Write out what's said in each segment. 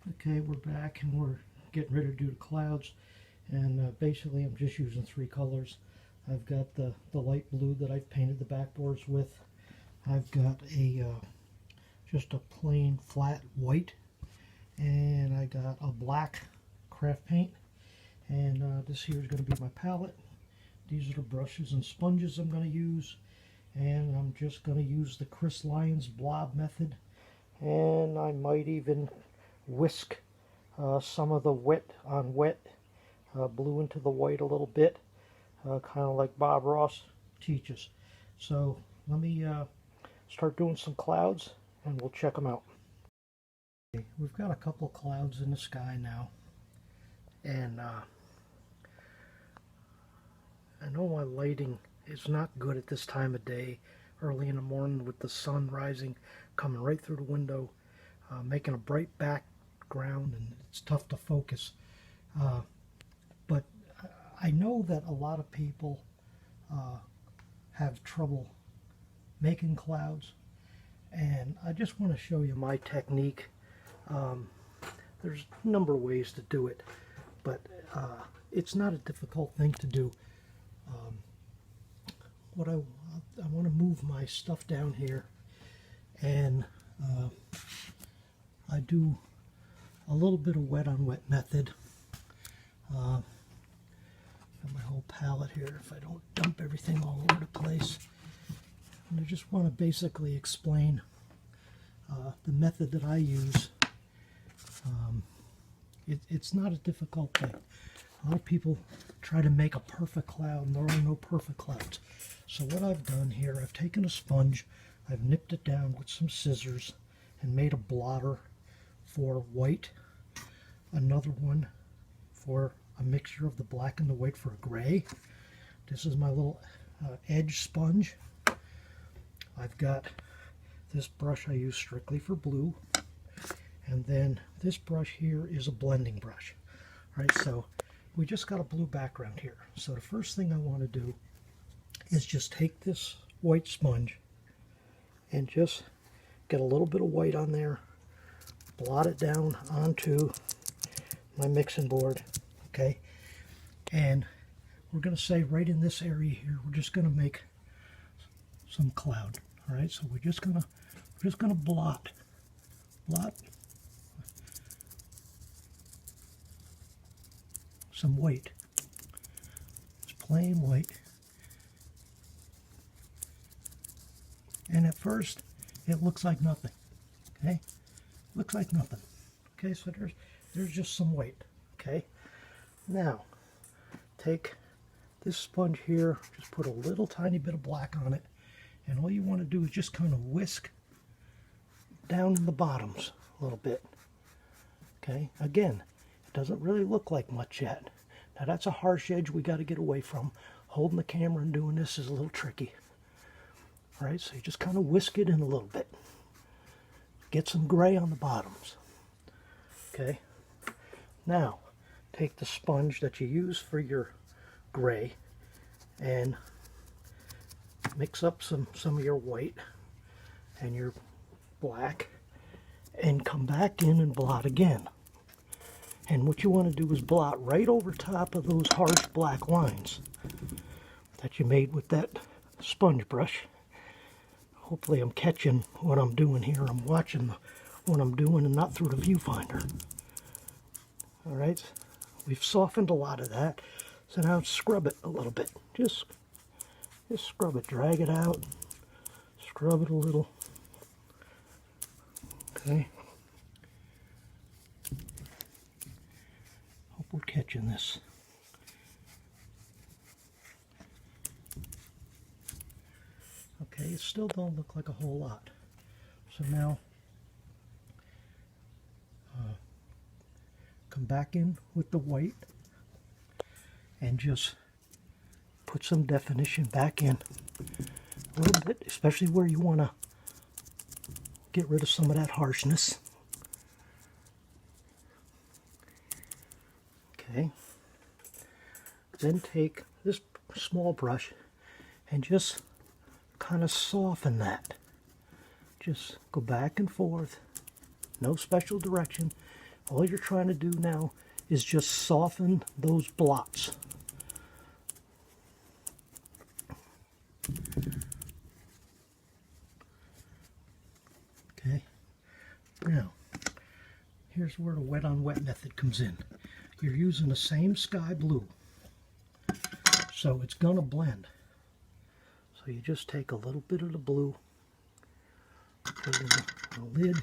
Okay, we're back and we're getting ready to do the clouds, and basically I'm just using three colors. I've got the light blue that I've painted the backboards with. I've got a just a plain flat white, and I got a black craft paint, and this here is going to be my palette. These are the brushes and sponges I'm going to use, and I'm just going to use the Chris Lyons blob method, and I might even whisk some of the wet on wet blue into the white a little bit, kind of like Bob Ross teaches. So let me start doing some clouds and we'll check them out. Okay, we've got a couple of clouds in the sky now, and I know my lighting is not good at this time of day, early in the morning with the sun rising, coming right through the window, making a bright background, and it's tough to focus. But I know that a lot of people have trouble making clouds, and I just want to show you my technique. There's a number of ways to do it, but it's not a difficult thing to do. What I want to move my stuff down here, and I do a little bit of wet on wet method. Got my whole palette here if I don't dump everything all over the place. And I just want to basically explain the method that I use. It's not a difficult thing. A lot of people try to make a perfect cloud, and there are no perfect clouds. So what I've done here, I've taken a sponge, I've nipped it down with some scissors and made a blotter for white, another one for a mixture of the black and the white for a gray. This is my little edge sponge. I've got this brush I use strictly for blue, and then this brush here is a blending brush. All right, so we just got a blue background here. So the first thing I want to do is just take this white sponge and just get a little bit of white on there, blot it down onto my mixing board, okay? And we're going to say right in this area here, we're just going to make some cloud. All right, so we're just going to blot some white. It's plain white. And at first, it looks like nothing. Okay, looks like nothing. Okay, so there's just some white. Okay, now take this sponge here, just put a little tiny bit of black on it, and all you want to do is just kind of whisk down in the bottoms a little bit. Okay, again, it doesn't really look like much yet. Now that's a harsh edge we got to get away from. Holding the camera and doing this is a little tricky. All right, so you just kind of whisk it in a little bit. Get some gray on the bottoms. Okay, now take the sponge that you use for your gray and mix up some of your white and your black, and come back in and blot again. And what you want to do is blot right over top of those harsh black lines that you made with that sponge brush. Hopefully I'm catching what I'm doing here. I'm watching what I'm doing and not through the viewfinder. All right, we've softened a lot of that. So now scrub it a little bit. Just scrub it, drag it out, scrub it a little. Okay. Hope we're catching this. Okay, it still don't look like a whole lot. So now, come back in with the white and just put some definition back in a little bit, especially where you want to get rid of some of that harshness. Okay. Then take this small brush and just kind of soften that. Just go back and forth, no special direction, All you're trying to do now is just soften those blots. Okay, now here's where the wet on wet method comes in. You're using the same sky blue, so it's going to blend. So you just take a little bit of the blue, put it in the lid,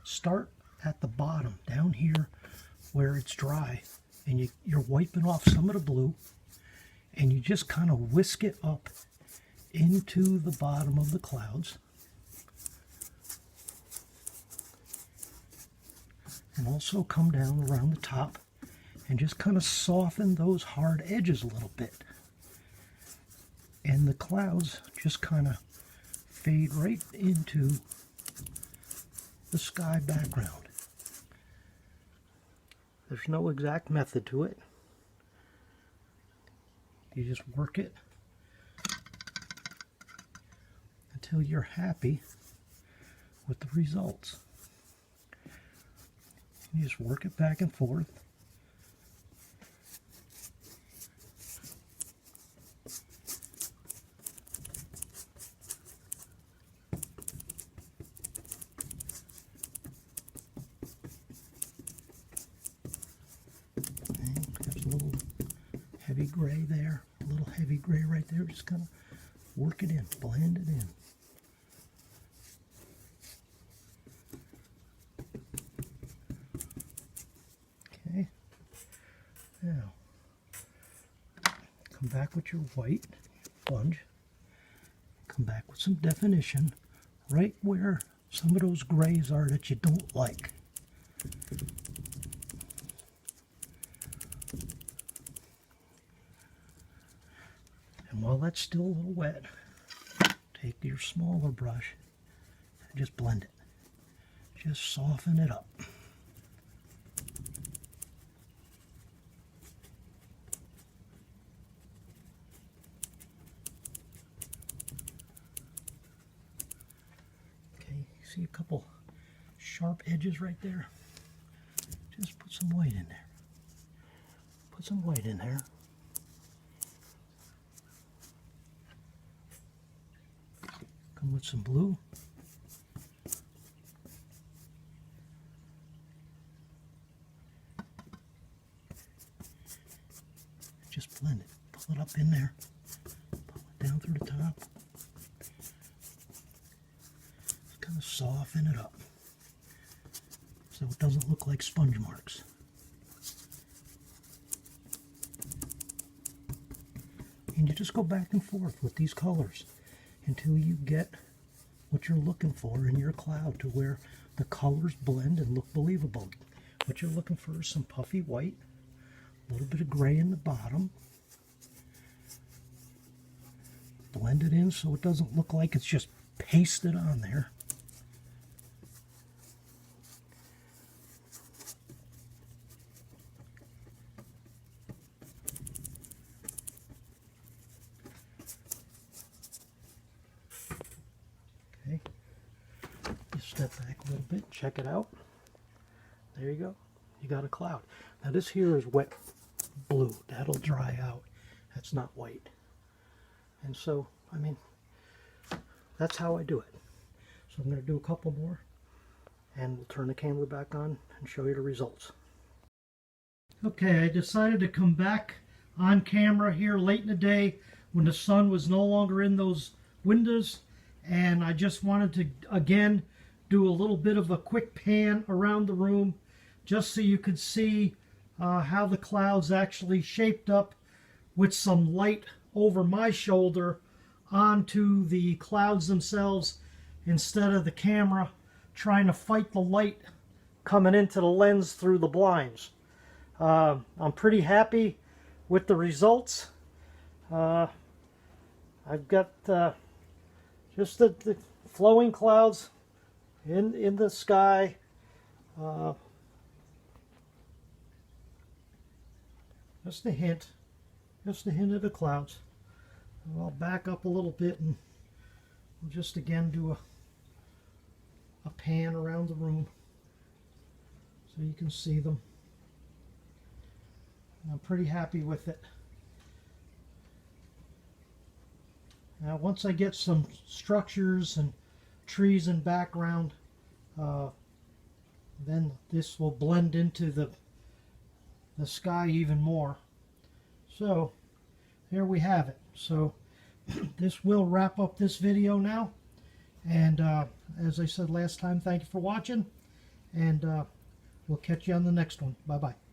start at the bottom down here where it's dry, and you're wiping off some of the blue, and you just kind of whisk it up into the bottom of the clouds. And also come down around the top and just kind of soften those hard edges a little bit. And the clouds just kind of fade right into the sky background. There's no exact method to it. You just work it until you're happy with the results. You just work it back and forth. There's a little heavy gray there, a little heavy gray right there. Just kind of work it in, blend it in. Okay, now come back with your white sponge, come back with some definition right where some of those grays are that you don't like. And while that's still a little wet, take your smaller brush and just blend it. Just soften it up. Okay, see a couple sharp edges right there? Just put some white in there. Put some white in there. Come with some blue. Just blend it. Pull it up in there. Pull it down through the top. Just kind of soften it up so it doesn't look like sponge marks. And you just go back and forth with these colors until you get what you're looking for in your cloud, to where the colors blend and look believable. What you're looking for is some puffy white, a little bit of gray in the bottom. Blend it in so it doesn't look like it's just pasted on there. Okay, you step back a little bit, check it out. There you go. You got a cloud. Now this here is wet blue. That'll dry out. That's not white. And so, I mean, that's how I do it. So I'm going to do a couple more, and we'll turn the camera back on and show you the results. Okay, I decided to come back on camera here late in the day when the sun was no longer in those windows, and I just wanted to again do a little bit of a quick pan around the room just so you could see how the clouds actually shaped up with some light over my shoulder onto the clouds themselves, instead of the camera trying to fight the light coming into the lens through the blinds. I'm pretty happy with the results. I've got just the flowing clouds in the sky. Just a hint of the clouds. I'll back up a little bit and we'll just again do a pan around the room so so you can see them. I'm pretty happy with it. Now once I get some structures and trees in background, then this will blend into the sky even more. So there we have it. So this will wrap up this video now. And as I said last time, thank you for watching. And we'll catch you on the next one. Bye-bye.